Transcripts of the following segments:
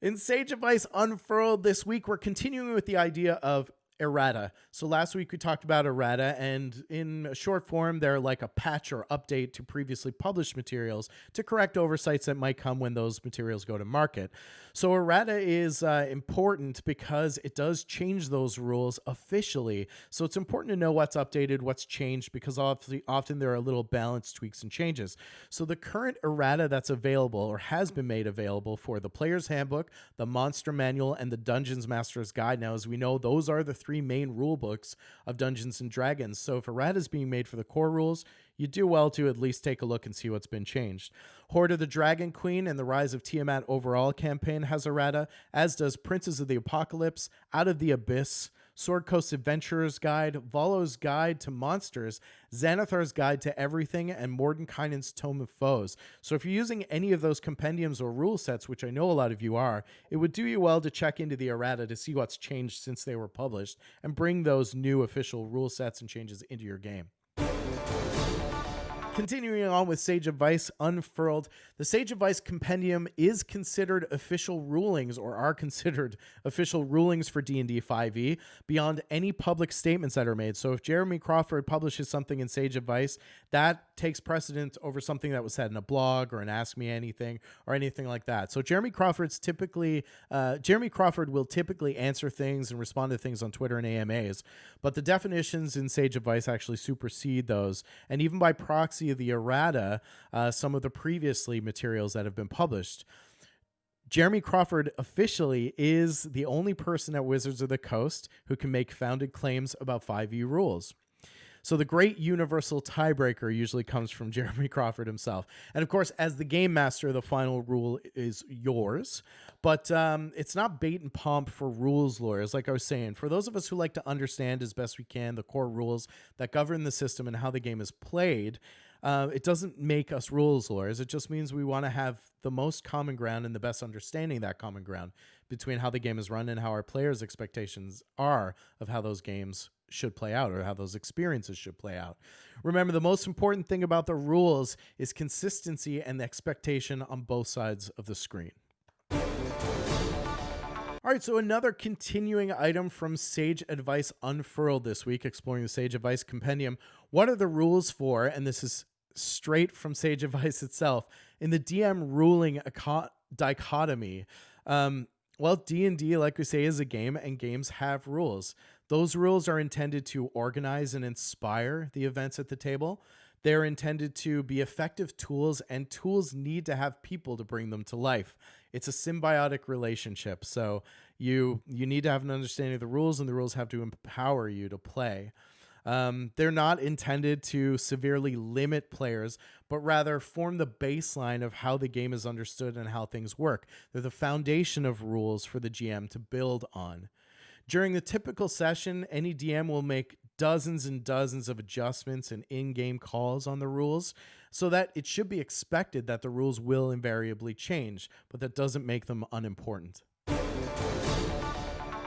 In Sage Advice Unfurled this week, we're continuing with the idea of errata. So last week we talked about errata, and in short form, they're like a patch or update to previously published materials to correct oversights that might come when those materials go to market. So errata is important because it does change those rules officially. So it's important to know what's updated, what's changed, because often there are little balance tweaks and changes. So the current errata that's available or has been made available for the Player's Handbook, the Monster Manual, and the Dungeons Master's Guide. Now, as we know, those are the three main rule books of Dungeons and Dragons. So if errata is being made for the core rules, you do well to at least take a look and see what's been changed. Horde of the Dragon Queen and the Rise of Tiamat overall campaign has errata, as does Princes of the Apocalypse, Out of the Abyss, Sword Coast Adventurer's Guide, Volo's Guide to Monsters, Xanathar's Guide to Everything, and Mordenkainen's Tome of Foes. So if you're using any of those compendiums or rule sets, which I know a lot of you are, it would do you well to check into the errata to see what's changed since they were published and bring those new official rule sets and changes into your game. Continuing on with Sage Advice Unfurled, the Sage Advice Compendium is considered official rulings, or are considered official rulings for D&D 5e beyond any public statements that are made. So if Jeremy Crawford publishes something in Sage Advice, that takes precedence over something that was said in a blog or an Ask Me Anything or anything like that. So Jeremy Crawford will typically answer things and respond to things on Twitter and AMAs, but the definitions in Sage Advice actually supersede those, and even by proxy of the errata, some of the previously materials that have been published. Jeremy Crawford officially is the only person at Wizards of the Coast who can make founded claims about 5e rules. So the great universal tiebreaker usually comes from Jeremy Crawford himself. And of course, as the game master, the final rule is yours. But it's not bait and pump for rules lawyers, like I was saying. For those of us who like to understand as best we can the core rules that govern the system and how the game is played, it doesn't make us rules lawyers. It just means we want to have the most common ground and the best understanding of that common ground between how the game is run and how our players' expectations are of how those games should play out or how those experiences should play out. Remember, the most important thing about the rules is consistency and the expectation on both sides of the screen. All right, so another continuing item from Sage Advice Unfurled this week, exploring the Sage Advice Compendium. What are the rules for, and this is straight from Sage Advice itself, in the DM ruling dichotomy? Well, D&D, like we say, is a game, and games have rules. Those rules are intended to organize and inspire the events at the table. They're intended to be effective tools, and tools need to have people to bring them to life. It's a symbiotic relationship. So you need to have an understanding of the rules, and the rules have to empower you to play. They're not intended to severely limit players, but rather form the baseline of how the game is understood and how things work. They're the foundation of rules for the GM to build on. During the typical session, any DM will make dozens and dozens of adjustments and in-game calls on the rules, so that it should be expected that the rules will invariably change, but that doesn't make them unimportant.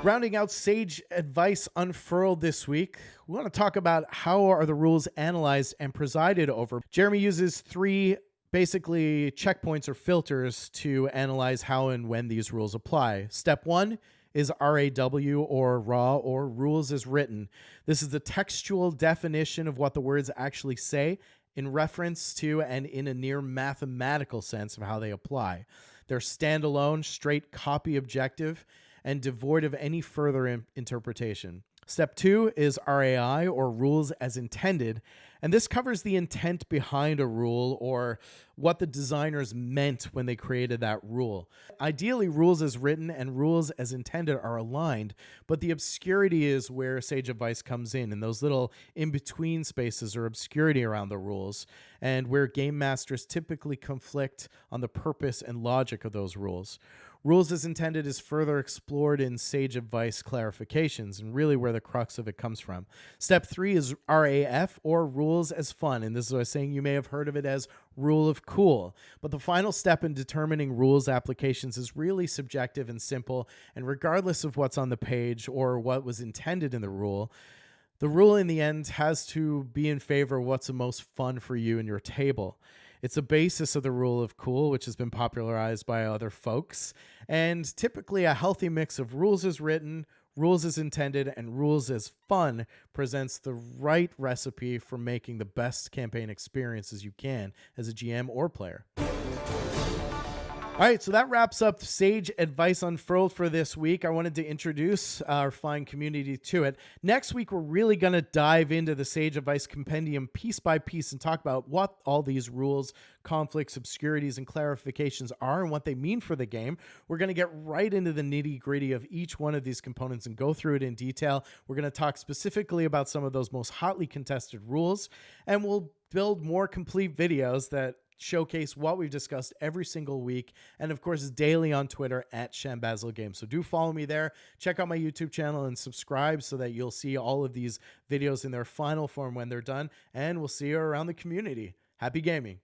Rounding out Sage Advice Unfurled this week, we want to talk about how are the rules analyzed and presided over. Jeremy uses three basically checkpoints or filters to analyze how and when these rules apply. Step one is RAW, or raw, or rules as written. This is the textual definition of what the words actually say in reference to and in a near mathematical sense of how they apply. They're standalone, straight copy objective, and devoid of any further interpretation. Step two is RAI, or rules as intended, and this covers the intent behind a rule or what the designers meant when they created that rule. Ideally, rules as written and rules as intended are aligned, but the obscurity is where Sage Advice comes in those little in-between spaces or obscurity around the rules, and where game masters typically conflict on the purpose and logic of those rules. Rules as intended is further explored in Sage Advice clarifications, and really where the crux of it comes from. Step three is RAF, or rules as fun, and this is what I was saying, you may have heard of it as rule of cool. But the final step in determining rules applications is really subjective and simple, and regardless of what's on the page or what was intended in the rule in the end has to be in favor of what's the most fun for you and your table. It's the basis of the rule of cool, which has been popularized by other folks. And typically, a healthy mix of rules as written, rules as intended, and rules as fun presents the right recipe for making the best campaign experiences you can as a GM or player. All right, so that wraps up Sage Advice Unfurled for this week. I wanted to introduce our fine community to it. Next week, we're really going to dive into the Sage Advice Compendium piece by piece and talk about what all these rules, conflicts, obscurities, and clarifications are and what they mean for the game. We're going to get right into the nitty-gritty of each one of these components and go through it in detail. We're going to talk specifically about some of those most hotly contested rules, and we'll build more complete videos that showcase what we've discussed every single week, and of course daily on Twitter at Shambazzle Games. So do follow me there. Check out my YouTube channel and subscribe so that you'll see all of these videos in their final form when they're done, and we'll see you around the community. Happy gaming.